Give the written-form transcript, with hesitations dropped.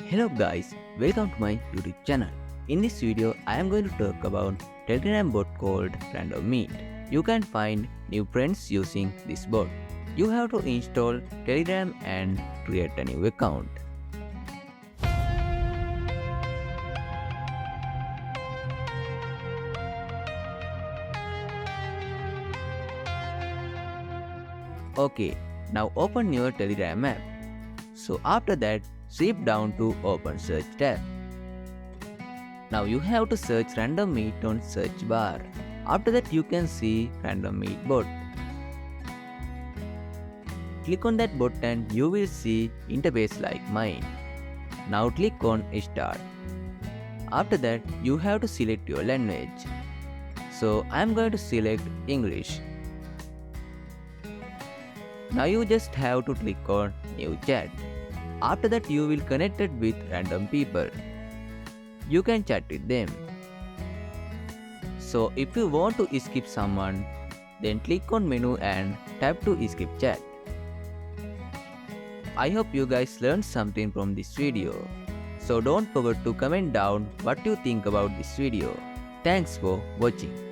Hello guys, welcome to my YouTube channel. In this video, I am going to talk about Telegram bot called Random Meet. You can find new friends using this bot. You have to install Telegram and create a new account. Okay, now open your Telegram app. So after that, swipe down to open search tab. Now you have to search Random Meet on search bar. After that you can see Random Meet bot. Click on that bot and you will see interface like mine. Now click on start. After that you have to select your language. So I am going to select English. Now you just have to click on new chat. After that you will connect it with random people. You can chat with them. So if you want to skip someone, then click on menu and tap to skip chat. I hope you guys learned something from this video. So don't forget to comment down what you think about this video. Thanks for watching.